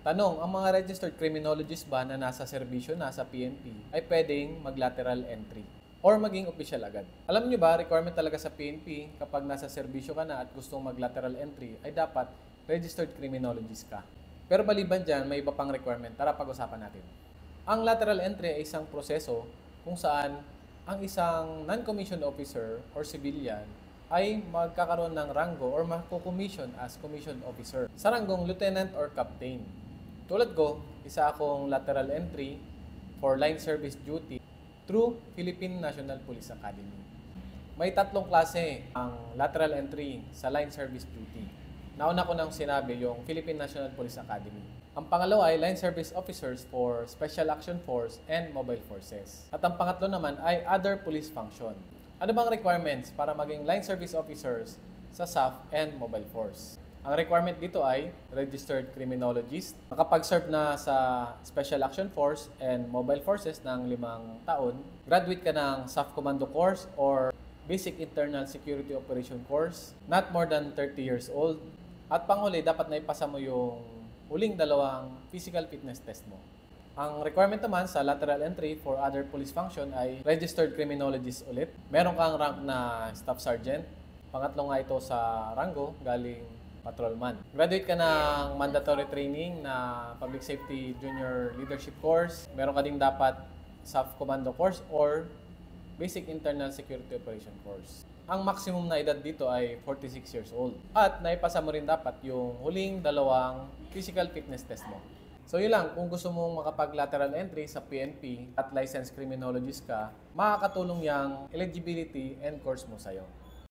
Tanong, ang mga registered criminologist ba na nasa serbisyo na sa PNP ay pwedeng mag-lateral entry or maging official agad? Alam niyo ba, requirement talaga sa PNP kapag nasa serbisyo ka na at gustong mag-lateral entry ay dapat registered criminologist ka. Pero maliban dyan, may iba pang requirement. Tara pag-usapan natin. Ang lateral entry ay isang proseso kung saan ang isang non-commissioned officer or civilian ay magkakaroon ng ranggo or makukommission as commissioned officer sa ranggong lieutenant or captain. Tulad ko, isa akong lateral entry for line service duty through Philippine National Police Academy. May tatlong klase ang lateral entry sa line service duty. Nauna ko nang sinabi yung Philippine National Police Academy. Ang pangalawa ay line service officers for Special Action Force and Mobile Forces. At ang pangatlo naman ay other police function. Ano bang requirements para maging line service officers sa SAF and Mobile Force? Ang requirement dito ay registered criminologist, nakapag-serve na sa Special Action Force and Mobile Forces ng 5 taon, graduate ka ng SAF Commando Course or Basic Internal Security Operation Course, not more than 30 years old, at panghuli, dapat naipasa mo yung huling 2 physical fitness test mo. Ang requirement naman sa lateral entry for other police function ay registered criminologist ulit. Meron kang rank na staff sergeant. Pangatlo nga ito sa rango, galing patrolman. Graduate ka ng mandatory training na Public Safety Junior Leadership Course. Meron ka ding dapat SAF Commando Course or Basic Internal Security Operation Course. Ang maximum na edad dito ay 46 years old. At naipasa mo rin dapat yung huling 2 physical fitness test mo. So yun lang, kung gusto mong makapag-lateral entry sa PNP at licensed criminologist ka, makakatulong yung eligibility and course mo sa'yo.